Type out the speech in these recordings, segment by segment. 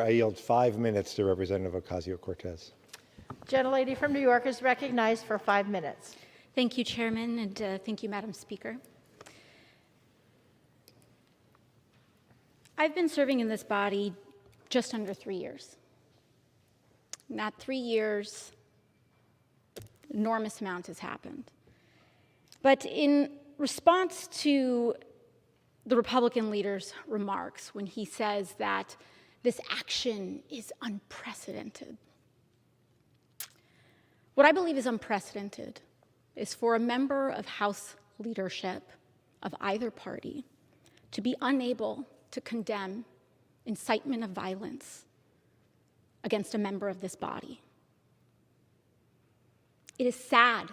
I yield 5 minutes to Representative Ocasio-Cortez. Gentlelady from New York is recognized for 5 minutes. Thank you, Chairman, and thank you, Madam Speaker. I've been serving in this body just under 3 years. In that 3 years, an enormous amount has happened. But in response to the Republican leader's remarks when he says that this action is unprecedented, what I believe is unprecedented is for a member of House leadership of either party to be unable to condemn incitement of violence against a member of this body. It is sad.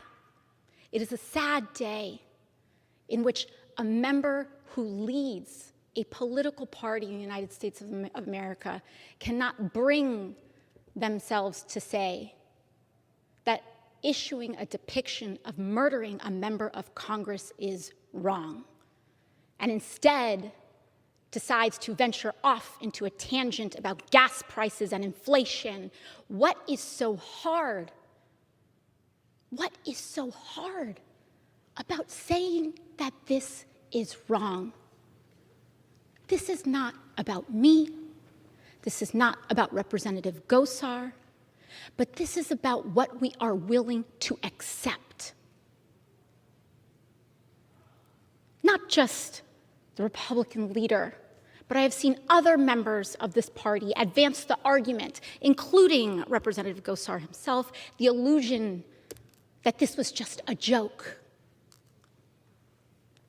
It is a sad day in which a member who leads a political party in the United States of America cannot bring themselves to say that issuing a depiction of murdering a member of Congress is wrong, and instead decides to venture off into a tangent about gas prices and inflation. What is so hard? What is so hard about saying that this is wrong? This is not about me. This is not about Representative Gosar. But this is about what we are willing to accept. Not just the Republican leader, but I have seen other members of this party advance the argument, including Representative Gosar himself, the illusion that this was just a joke.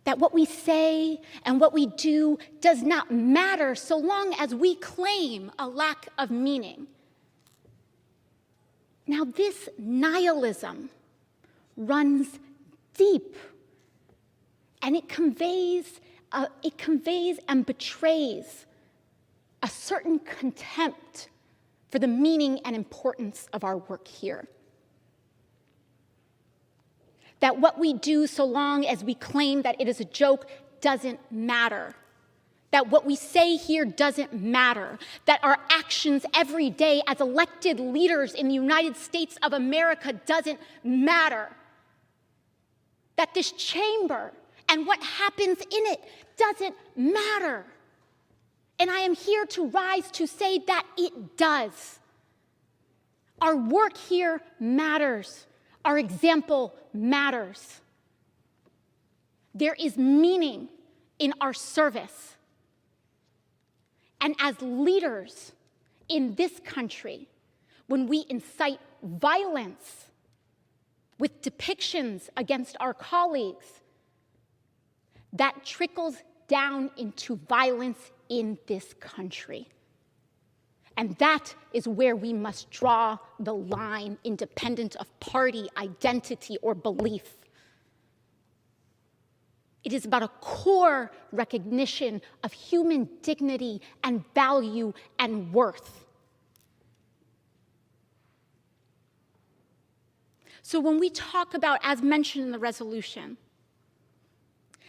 That what we say and what we do does not matter so long as we claim a lack of meaning. Now, this nihilism runs deep, and it conveys and betrays a certain contempt for the meaning and importance of our work here. That what we do, so long as we claim that it is a joke, doesn't matter. That what we say here doesn't matter. That our actions every day as elected leaders in the United States of America doesn't matter. That this chamber and what happens in it doesn't matter. And I am here to rise to say that it does. Our work here matters. Our example matters. There is meaning in our service. And as leaders in this country, when we incite violence with depictions against our colleagues, that trickles down into violence in this country. And that is where we must draw the line, independent of party, identity, or belief. It is about a core recognition of human dignity and value and worth. So when we talk about, as mentioned in the resolution,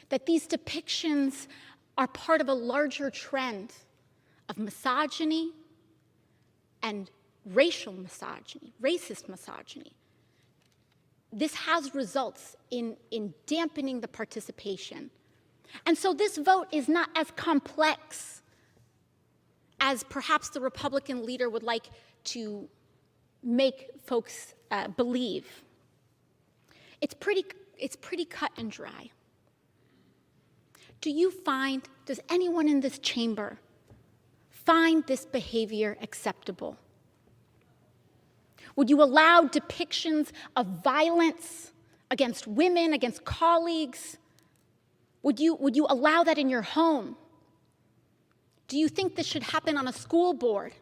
that these depictions are part of a larger trend of misogyny and racial misogyny, racist misogyny, this has results in dampening the participation. And so this vote is not as complex as perhaps the Republican leader would like to make folks believe. It's pretty cut and dry. Does anyone in this chamber find this behavior acceptable? Would you allow depictions of violence against women, against colleagues? Would you allow that in your home? Do you think this should happen on a school board?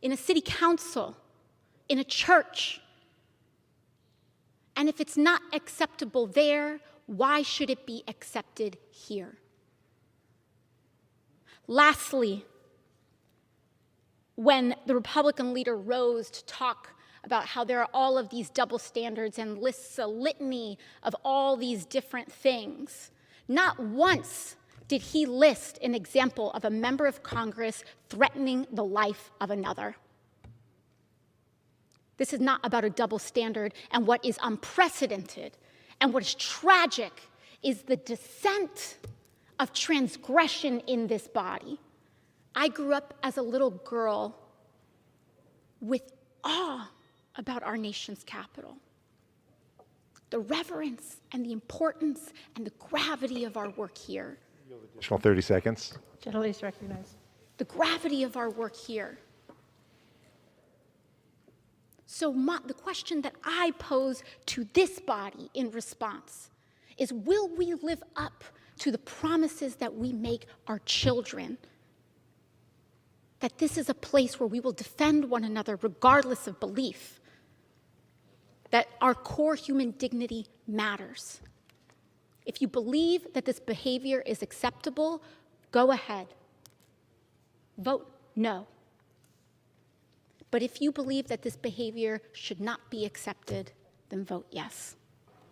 In a city council? In a church? And if it's not acceptable there, why should it be accepted here? Lastly, when the Republican leader rose to talk about how there are all of these double standards and lists a litany of all these different things, not once did he list an example of a member of Congress threatening the life of another? This is not about a double standard, and what is unprecedented and what is tragic is the descent of transgression in this body. I grew up as a little girl with awe about our nation's capital. The reverence and the importance and the gravity of our work here. Additional 30 seconds. Gentlelady is recognized. The gravity of our work here. So the question that I pose to this body in response is, will we live up to the promises that we make our children? That this is a place where we will defend one another regardless of belief. That our core human dignity matters. If you believe that this behavior is acceptable, go ahead. Vote no. But if you believe that this behavior should not be accepted, then vote yes.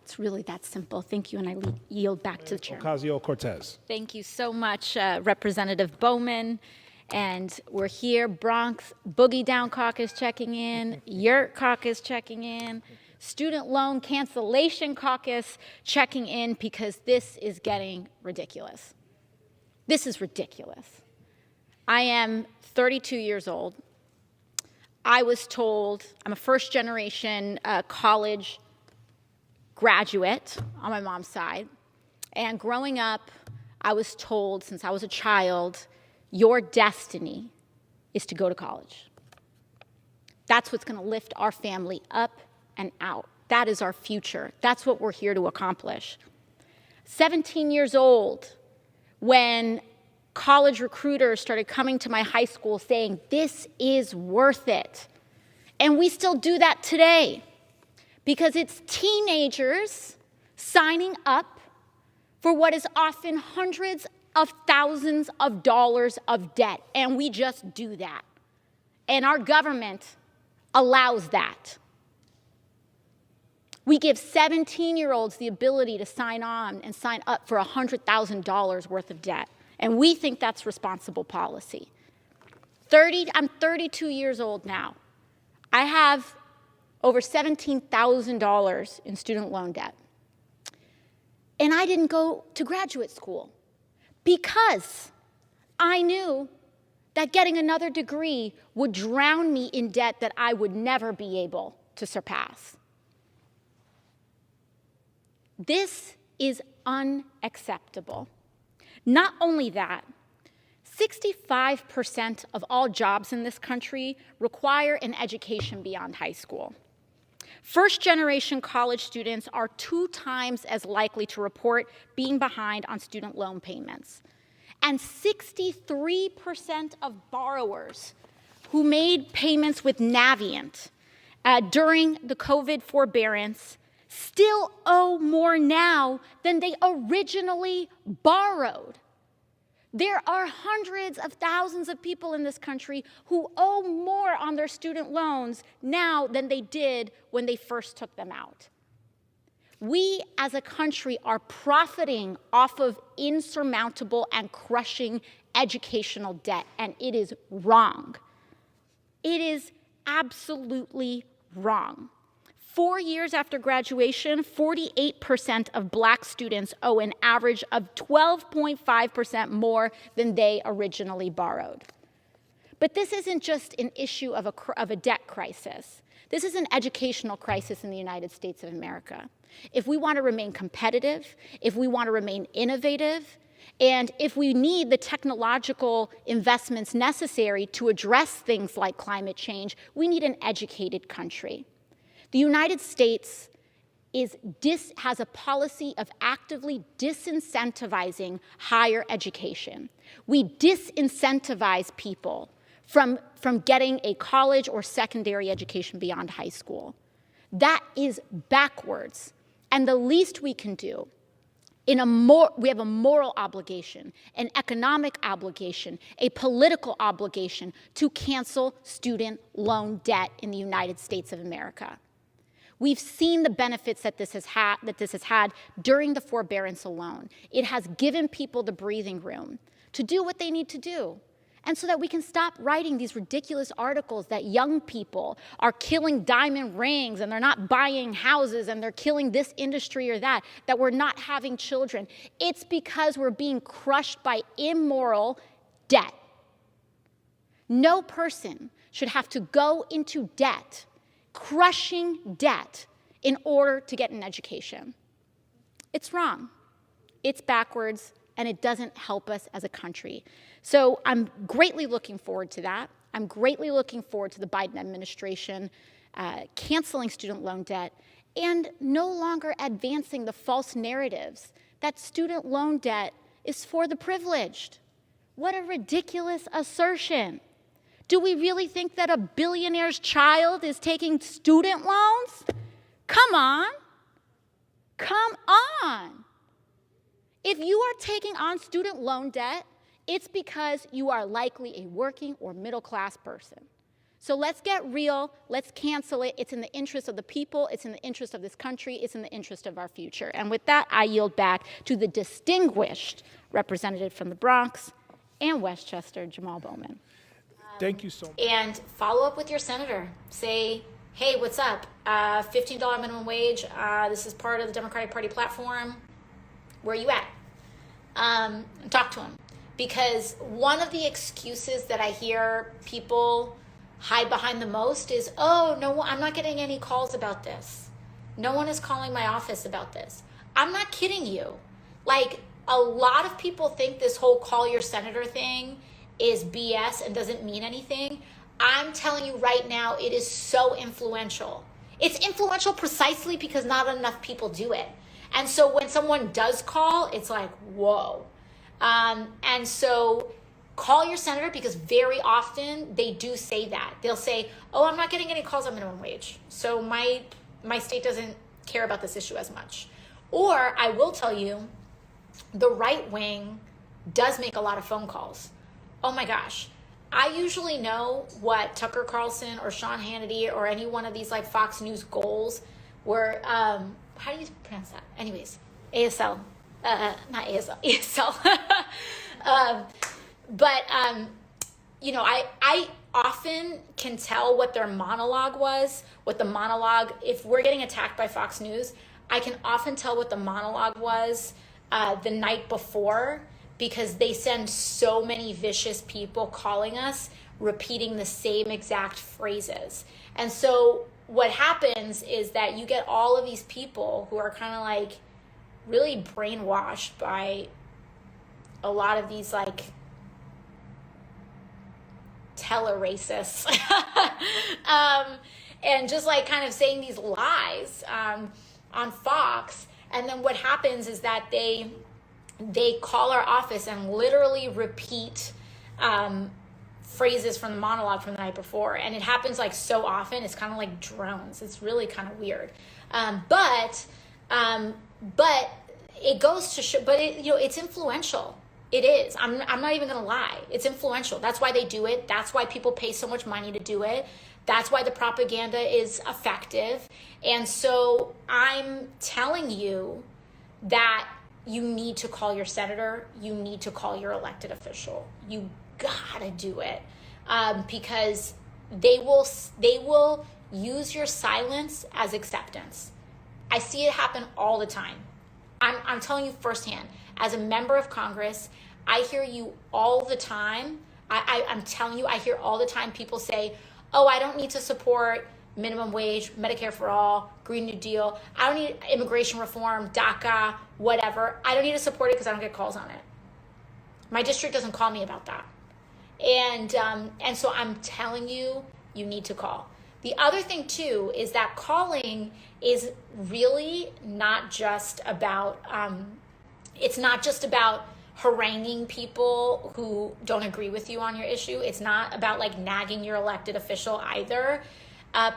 It's really that simple. Thank you, and I yield back to the chair. Ocasio-Cortez. Thank you so much, Representative Bowman. And we're here, Bronx Boogie Down Caucus checking in, Yurt Caucus checking in, Student Loan Cancellation Caucus checking in, because this is getting ridiculous. This is ridiculous. I am 32 years old. I was told, I'm a first-generation college graduate on my mom's side. And growing up, I was told since I was a child, your destiny is to go to college. That's what's going to lift our family up and out. That is our future. That's what we're here to accomplish. 17 years old, when college recruiters started coming to my high school saying, this is worth it. And we still do that today, because it's teenagers signing up for what is often hundreds of thousands of dollars of debt, and we just do that. And our government allows that. We give 17-year-olds the ability to sign on and sign up for $100,000 worth of debt, and we think that's responsible policy. I'm 32 years old now. I have over $17,000 in student loan debt. And I didn't go to graduate school because I knew that getting another degree would drown me in debt that I would never be able to surpass. This is unacceptable. Not only that, 65% of all jobs in this country require an education beyond high school. First-generation college students are 2 times as likely to report being behind on student loan payments. And 63% of borrowers who made payments with Navient during the COVID forbearance still owe more now than they originally borrowed. There are hundreds of thousands of people in this country who owe more on their student loans now than they did when they first took them out. We as a country are profiting off of insurmountable and crushing educational debt, and it is wrong. It is absolutely wrong. 4 years after graduation, 48% of Black students owe an average of 12.5% more than they originally borrowed. But this isn't just an issue of a debt crisis. This is an educational crisis in the United States of America. If we want to remain competitive, if we want to remain innovative, and if we need the technological investments necessary to address things like climate change, we need an educated country. The United States has a policy of actively disincentivizing higher education. We disincentivize people from getting a college or secondary education beyond high school. That is backwards. And the least we can do, we have a moral obligation, an economic obligation, a political obligation to cancel student loan debt in the United States of America. We've seen the benefits that this has had during the forbearance alone. It has given people the breathing room to do what they need to do. And so that we can stop writing these ridiculous articles that young people are killing diamond rings and they're not buying houses and they're killing this industry or that we're not having children. It's because we're being crushed by immoral debt. No person should have to go into debt, crushing debt, in order to get an education. It's wrong. It's backwards, and it doesn't help us as a country. So I'm greatly looking forward to that. I'm greatly looking forward to the Biden administration canceling student loan debt and no longer advancing the false narratives that student loan debt is for the privileged. What a ridiculous assertion. Do we really think that a billionaire's child is taking student loans? Come on. Come on. If you are taking on student loan debt, it's because you are likely a working or middle-class person. So let's get real. Let's cancel it. It's in the interest of the people. It's in the interest of this country. It's in the interest of our future. And with that, I yield back to the distinguished representative from the Bronx and Westchester, Jamal Bowman. Thank you so much. And follow up with your senator. Say, hey, what's up? $15 minimum wage. This is part of the Democratic Party platform. Where are you at? Talk to him. Because one of the excuses that I hear people hide behind the most is, oh, no, I'm not getting any calls about this. No one is calling my office about this. I'm not kidding you. Like, a lot of people think this whole call your senator thing is BS and doesn't mean anything. I'm telling you right now, it is so influential. It's influential precisely because not enough people do it. And so when someone does call, it's like, whoa. And so call your senator, because very often they do say that. They'll say, oh, I'm not getting any calls on minimum wage, so my state doesn't care about this issue as much. Or I will tell you, the right wing does make a lot of phone calls. Oh my gosh. I usually know what Tucker Carlson or Sean Hannity or any one of these like Fox News goals were. How do you pronounce that? Anyways, ASL. Not ASL, ESL. You know, I often can tell what their monologue was, if we're getting attacked by Fox News, I can often tell what the monologue was the night before, because they send so many vicious people calling us, repeating the same exact phrases. And so what happens is that you get all of these people who are kind of like really brainwashed by a lot of these like tele-racists and just like kind of saying these lies on Fox. And then what happens is that they call our office and literally repeat phrases from the monologue from the night before. And it happens like so often, it's kind of like drones. It's really kind of weird. But it goes to show, but it, you know, it's influential. It is. I'm not even going to lie. It's influential. That's why they do it. That's why people pay so much money to do it. That's why the propaganda is effective. And so I'm telling you that you need to call your senator. You need to call your elected official. You gotta do it, because they will use your silence as acceptance. I see it happen all the time. I'm telling you firsthand. As a member of Congress, I hear you all the time. I'm telling you, I hear all the time people say, oh, I don't need to support minimum wage, Medicare for all, Green New Deal. I don't need immigration reform, DACA, whatever. I don't need to support it because I don't get calls on it. My district doesn't call me about that. And so I'm telling you, you need to call. The other thing too is that calling is really not just about, it's not just about haranguing people who don't agree with you on your issue. It's not about like nagging your elected official either.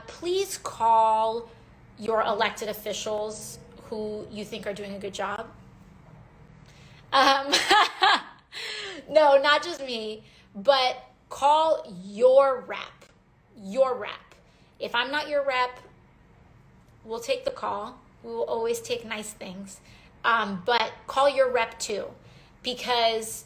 Please call your elected officials who you think are doing a good job. No, not just me, but call your rep. Your rep. If I'm not your rep, we'll take the call. We will always take nice things. But call your rep too, because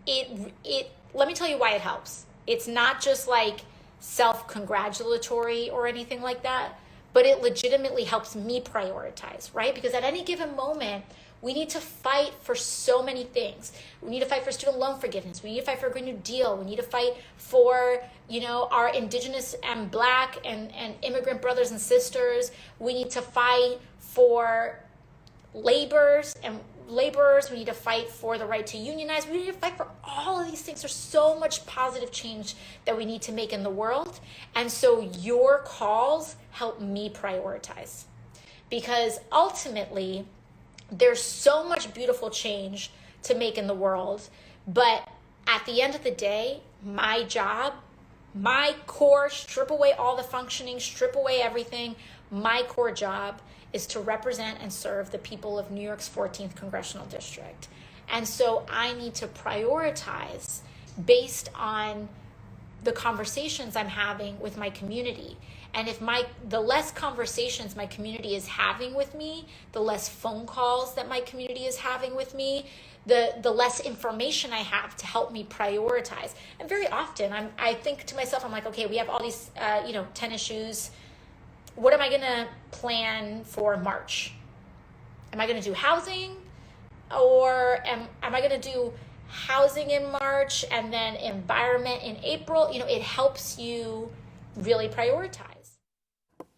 let me tell you why it helps. It's not just like self-congratulatory or anything like that, but it legitimately helps me prioritize, right? Because at any given moment, we need to fight for so many things. We need to fight for student loan forgiveness. We need to fight for a Green New Deal. We need to fight for, our Indigenous and Black and immigrant brothers and sisters. We need to fight for laborers. We need to fight for the right to unionize. We need to fight for all of these things. There's so much positive change that we need to make in the world. And so your calls help me prioritize, because ultimately there's so much beautiful change to make in the world. But at the end of the day, my job, my core, strip away all the functioning, strip away everything. My core job is to represent and serve the people of New York's 14th Congressional District. And so I need to prioritize based on the conversations I'm having with my community. And if the less conversations my community is having with me, the less phone calls that my community is having with me, the less information I have to help me prioritize. And very often I think to myself, I'm like, okay, we have all these 10 issues. What am I gonna plan for March? Am I gonna do housing? Or am I gonna do housing in March and then environment in April? It helps you really prioritize.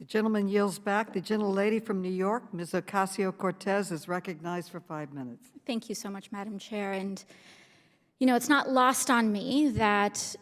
The gentleman yields back. The gentlelady from New York, Ms. Ocasio-Cortez, is recognized for 5 minutes. Thank you so much, Madam Chair. And, it's not lost on me that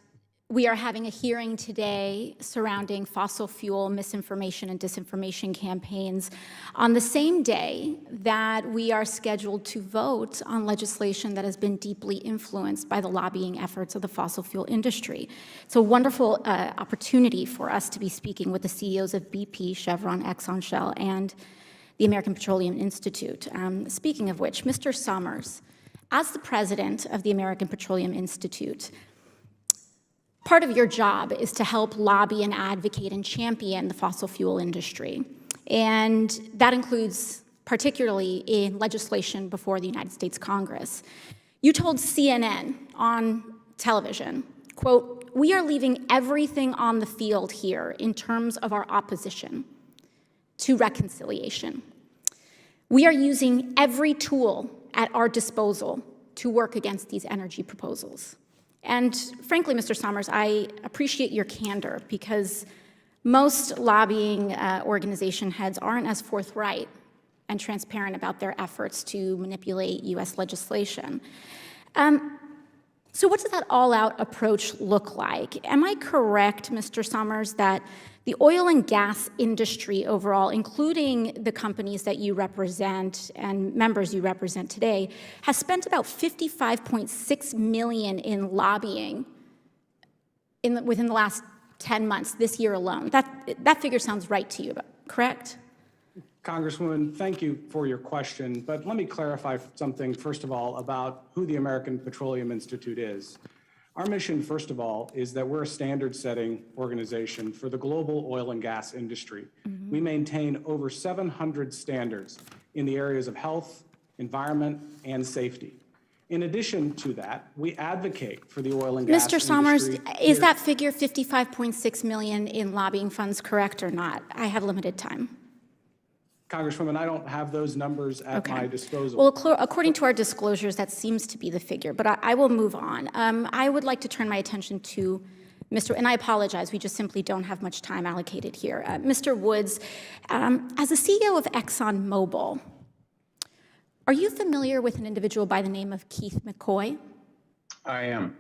we are having a hearing today surrounding fossil fuel misinformation and disinformation campaigns on the same day that we are scheduled to vote on legislation that has been deeply influenced by the lobbying efforts of the fossil fuel industry. It's a wonderful opportunity for us to be speaking with the CEOs of BP, Chevron, Exxon, Shell, and the American Petroleum Institute. Speaking of which, Mr. Summers, as the president of the American Petroleum Institute, part of your job is to help lobby and advocate and champion the fossil fuel industry. And that includes particularly in legislation before the United States Congress. You told CNN on television, quote, "We are leaving everything on the field here in terms of our opposition to reconciliation. We are using every tool at our disposal to work against these energy proposals." And frankly, Mr. Summers, I appreciate your candor, because most lobbying organization heads aren't as forthright and transparent about their efforts to manipulate U.S. legislation. So what does that all-out approach look like? Am I correct, Mr. Summers, that the oil and gas industry overall, including the companies that you represent and members you represent today, has spent about $55.6 million in lobbying within the last 10 months, this year alone? That figure sounds right to you, correct? Congresswoman, thank you for your question, but let me clarify something, first of all, about who the American Petroleum Institute is. Our mission, first of all, is that we're a standard-setting organization for the global oil and gas industry. Mm-hmm. We maintain over 700 standards in the areas of health, environment, and safety. In addition to that, we advocate for the oil and gas industry. Mr. Summers, is that figure $55.6 million in lobbying funds correct or not? I have limited time. Congresswoman, I don't have those numbers at my disposal. Well, according to our disclosures, that seems to be the figure, but I will move on. I would like to turn my attention to and I apologize, we just simply don't have much time allocated here. Mr. Woods, as the CEO of ExxonMobil, are you familiar with an individual by the name of Keith McCoy? I am.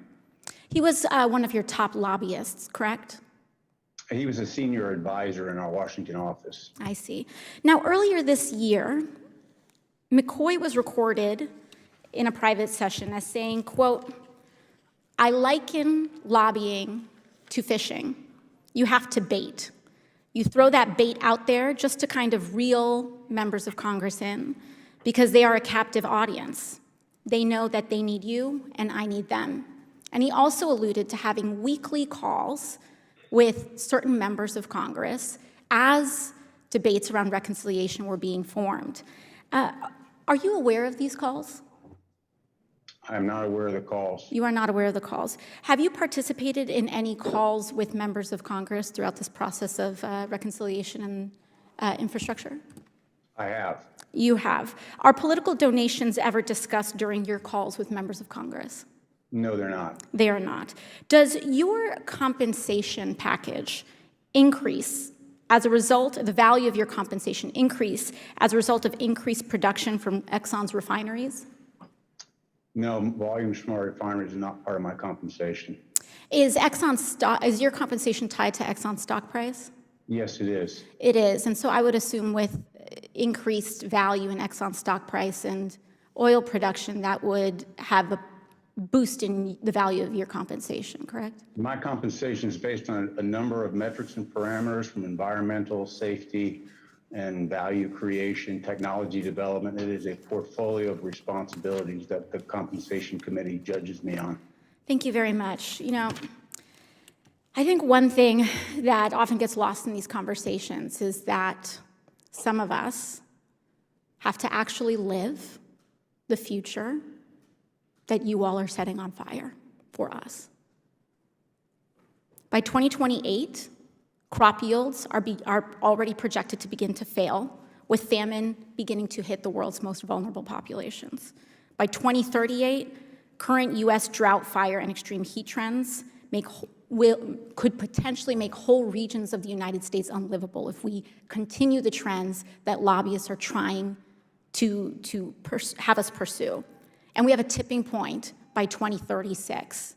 He was one of your top lobbyists, correct? He was a senior advisor in our Washington office. I see. Now, earlier this year, McCoy was recorded in a private session as saying, quote, "I liken lobbying to fishing. You have to bait. You throw that bait out there just to kind of reel members of Congress in, because they are a captive audience. They know that they need you and I need them." And he also alluded to having weekly calls with certain members of Congress as debates around reconciliation were being formed. Are you aware of these calls? I am not aware of the calls. You are not aware of the calls. Have you participated in any calls with members of Congress throughout this process of reconciliation and infrastructure? I have. You have. Are political donations ever discussed during your calls with members of Congress? No, they're not. They are not. Does your compensation package increase as a result, the value of your compensation increase as a result of increased production from Exxon's refineries? No, volumes from our refineries is not part of my compensation. Is your compensation tied to Exxon's stock price? Yes, it is. It is, and so I would assume with increased value in Exxon's stock price and oil production, that would have a boost in the value of your compensation, correct? My compensation is based on a number of metrics and parameters from environmental, safety, and value creation, technology development. It is a portfolio of responsibilities that the compensation committee judges me on. Thank you very much. You know, I think one thing that often gets lost in these conversations is that some of us have to actually live the future that you all are setting on fire for us. By 2028, crop yields are already projected to begin to fail, with famine beginning to hit the world's most vulnerable populations. By 2038, current U.S. drought, fire, and extreme heat trends could potentially make whole regions of the United States unlivable if we continue the trends that lobbyists are trying to have us pursue. And we have a tipping point by 2036.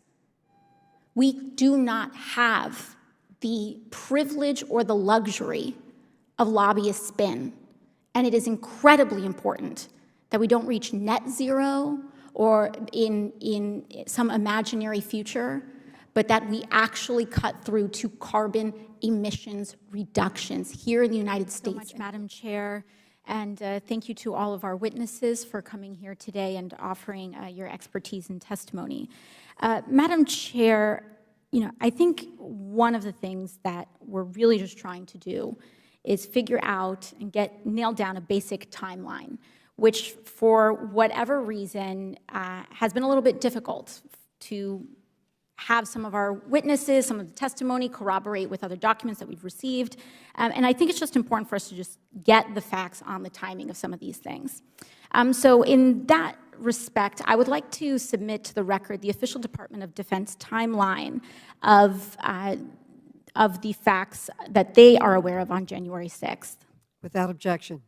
We do not have the privilege or the luxury of lobbyist spin. And it is incredibly important that we don't reach net zero or in some imaginary future, but that we actually cut through to carbon emissions reductions here in the United States. Thank you so much, Madam Chair. And thank you to all of our witnesses for coming here today and offering your expertise and testimony. Madam Chair, you know, I think one of the things that we're really just trying to do is figure out and nail down a basic timeline, which for whatever reason has been a little bit difficult to have some of our witnesses, some of the testimony corroborate with other documents that we've received. And I think it's just important for us to just get the facts on the timing of some of these things. So in that respect, I would like to submit to the record the official Department of Defense timeline of the facts that they are aware of on January 6th. Without objection.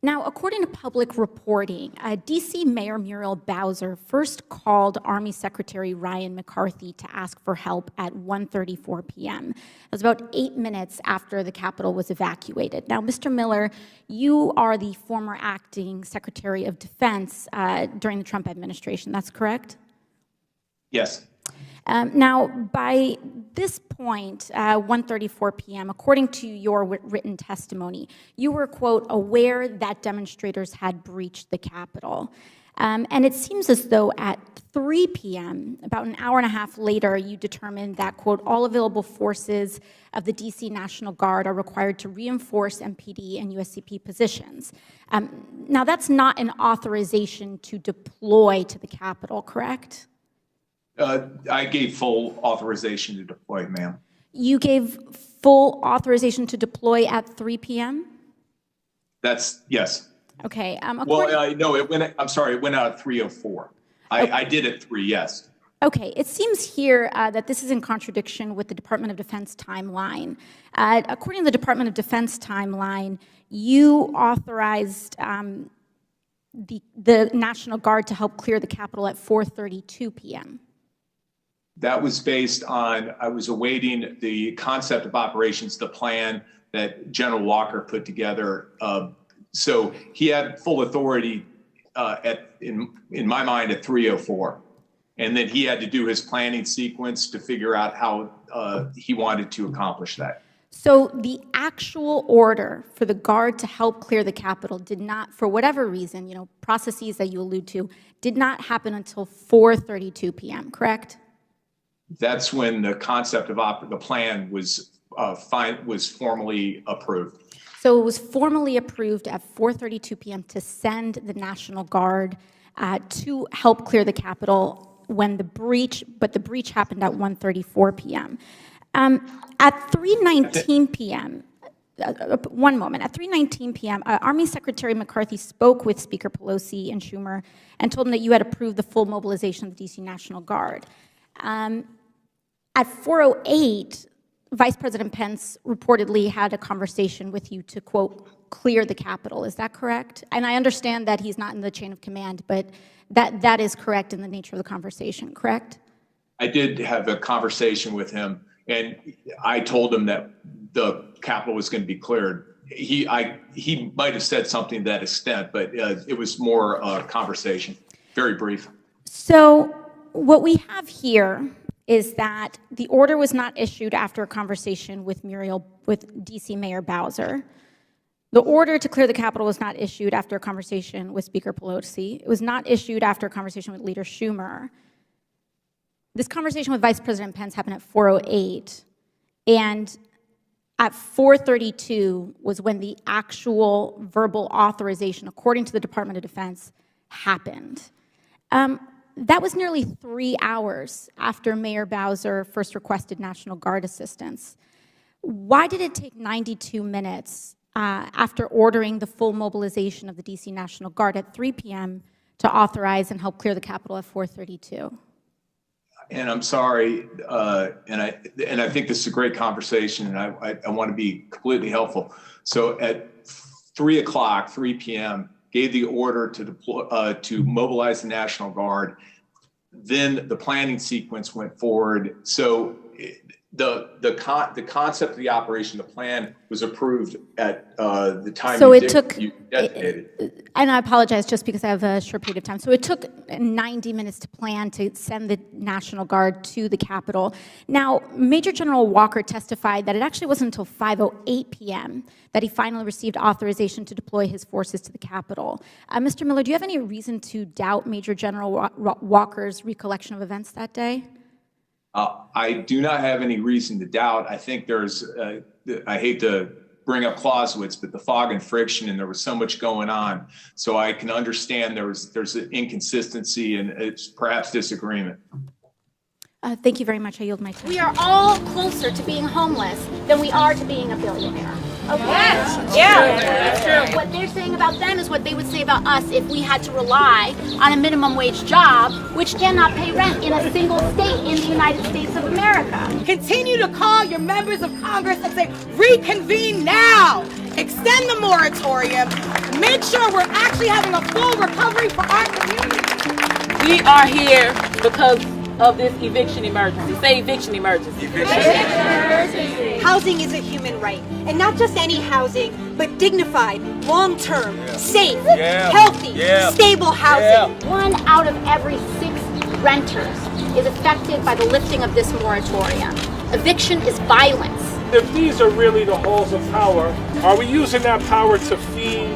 Now, according to public reporting, D.C. Mayor Muriel Bowser first called Army Secretary Ryan McCarthy to ask for help at 1:34 p.m. It was about 8 minutes after the Capitol was evacuated. Now, Mr. Miller, you are the former acting Secretary of Defense during the Trump administration. That's correct? Yes. Now, by this point, 1:34 p.m., according to your written testimony, you were, quote, aware that demonstrators had breached the Capitol. And it seems as though at 3 p.m., about an hour and a half later, you determined that, quote, all available forces of the D.C. National Guard are required to reinforce MPD and USCP positions. Now, that's not an authorization to deploy to the Capitol, correct? I gave full authorization to deploy, ma'am. You gave full authorization to deploy at 3 p.m.? That's, yes. Okay. No, it went out at 3:04. I did at 3, yes. Okay. It seems here that this is in contradiction with the Department of Defense timeline. According to the Department of Defense timeline, you authorized the National Guard to help clear the Capitol at 4:32 p.m. That was based on, I was awaiting the concept of operations, the plan that General Walker put together. So he had full authority in my mind at 3:04. And then he had to do his planning sequence to figure out how he wanted to accomplish that. So the actual order for the Guard to help clear the Capitol did not, for whatever reason, you know, processes that you allude to, did not happen until 4:32 p.m., correct? That's when the concept of the plan was formally approved. So it was formally approved at 4:32 p.m. to send the National Guard to help clear the Capitol when the breach happened at 1:34 p.m. At 3:19 p.m., one moment, at 3:19 p.m., Army Secretary McCarthy spoke with Speaker Pelosi and Schumer and told them that you had approved the full mobilization of the D.C. National Guard. At 4:08, Vice President Pence reportedly had a conversation with you to, quote, clear the Capitol. Is that correct? And I understand that he's not in the chain of command, but that is correct in the nature of the conversation, correct? I did have a conversation with him, and I told him that the Capitol was going to be cleared. He might have said something to that extent, but it was more a conversation, very brief. So what we have here is that the order was not issued after a conversation with DC Mayor Bowser. The order to clear the Capitol was not issued after a conversation with Speaker Pelosi. It was not issued after a conversation with Leader Schumer. This conversation with Vice President Pence happened at 4:08, and at 4:32 was when the actual verbal authorization, according to the Department of Defense, happened. That was nearly 3 hours after Mayor Bowser first requested National Guard assistance. Why did it take 92 minutes after ordering the full mobilization of the DC National Guard at 3 p.m. to authorize and help clear the Capitol at 4:32? And I'm sorry, and I think this is a great conversation, and I want to be completely helpful. So at 3 p.m., gave the order to deploy, to mobilize the National Guard. Then the planning sequence went forward. So the concept of the operation, the plan, was approved at the time So you designated. And I apologize just because I have a short period of time. So it took 90 minutes to plan to send the National Guard to the Capitol. Now, Major General Walker testified that it actually wasn't until 5:08 p.m. that he finally received authorization to deploy his forces to the Capitol. Mr. Miller, do you have any reason to doubt Major General Walker's recollection of events that day? I do not have any reason to doubt. I think there's, I hate to bring up Clausewitz, but the fog and friction, and there was so much going on. So I can understand there's an inconsistency and it's perhaps disagreement. Thank you very much. I yield my time. We are all closer to being homeless than we are to being a billionaire. Okay? Yes. Yeah. That's true. What they're saying about them is what they would say about us if we had to rely on a minimum wage job, which cannot pay rent in a single state in the United States of America. Continue to call your members of Congress and say, reconvene now. Extend the moratorium. Make sure we're actually having a full recovery for our community. We are here because of this eviction emergency. Say eviction emergency. Housing is a human right, and not just any housing, but dignified, long-term, safe, healthy, stable housing. 1 out of every 6 renters is affected by the lifting of this moratorium. Eviction is violence. If these are really the halls of power, are we using that power to feed,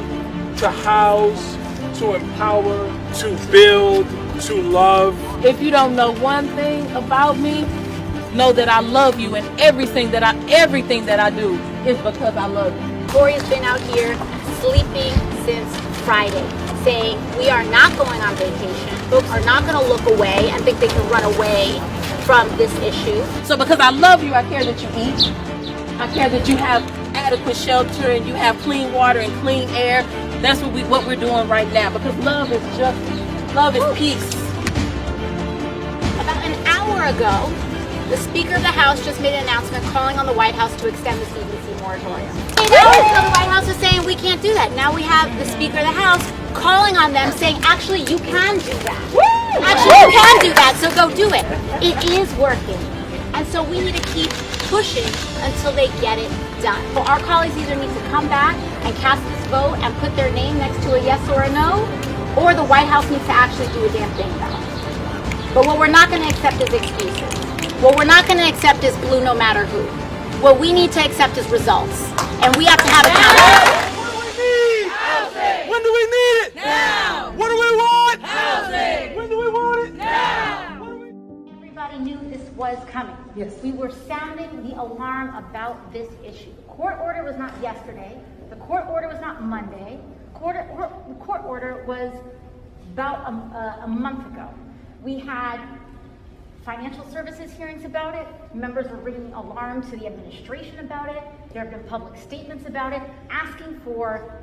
to house, to empower, to build, to love? If you don't know one thing about me, know that I love you, and everything that I do is because I love you. Corey's been out here sleeping since Friday, saying we are not going on vacation. Folks are not going to look away and think they can run away from this issue. So because I love you, I care that you eat. I care that you have adequate shelter and you have clean water and clean air. That's what we're doing right now, because love is justice. Love is peace. About an hour ago, the Speaker of the House just made an announcement calling on the White House to extend the CDC moratorium. 8 hours ago, the White House is saying we can't do that. Now we have the Speaker of the House calling on them saying, actually, you can do that. Actually, you can do that, so go do it. It is working. And so we need to keep pushing until they get it done. So our colleagues either need to come back and cast this vote and put their name next to a yes or a no, or the White House needs to actually do a damn thing about it. But what we're not going to accept is excuses. What we're not going to accept is blue no matter who. What we need to accept is results. And we have to have accountability. What do we need? Housing. When do we need it? Now. What do we want? Housing. When do we want it? Now. Everybody knew this was coming. Yes. We were sounding the alarm about this issue. The court order was not yesterday. The court order was not Monday. The court order was about a month ago. We had financial services hearings about it. Members were ringing alarm to the administration about it. There have been public statements about it, asking for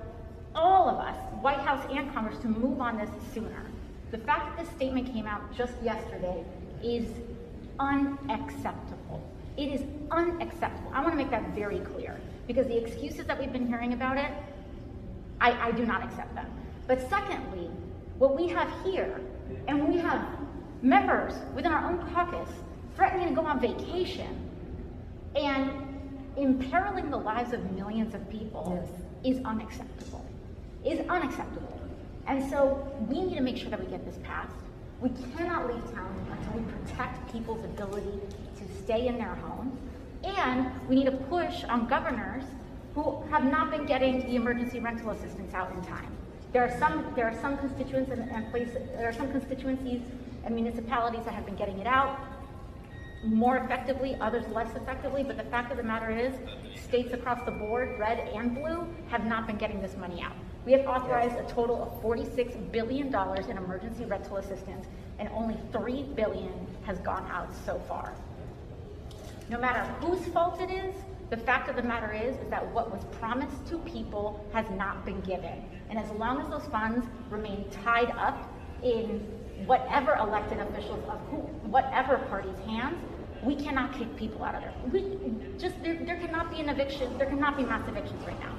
all of us, White House and Congress, to move on this sooner. The fact that this statement came out just yesterday is unacceptable. It is unacceptable. I want to make that very clear, because the excuses that we've been hearing about it, I do not accept them. But secondly, what we have here, and we have members within our own caucus threatening to go on vacation and imperiling the lives of millions of people is unacceptable. Is unacceptable. And so we need to make sure that we get this passed. We cannot leave town until we protect people's ability to stay in their homes. And we need to push on governors who have not been getting the emergency rental assistance out in time. There are some constituents there are some constituencies and municipalities that have been getting it out more effectively, others less effectively, but the fact of the matter is, states across the board, red and blue, have not been getting this money out. We have authorized a total of $46 billion in emergency rental assistance, and only $3 billion has gone out so far. No matter whose fault it is, the fact of the matter is that what was promised to people has not been given. And as long as those funds remain tied up in whatever elected officials of whatever party's hands, we cannot kick people out of there. There cannot be an eviction. There cannot be mass evictions right now.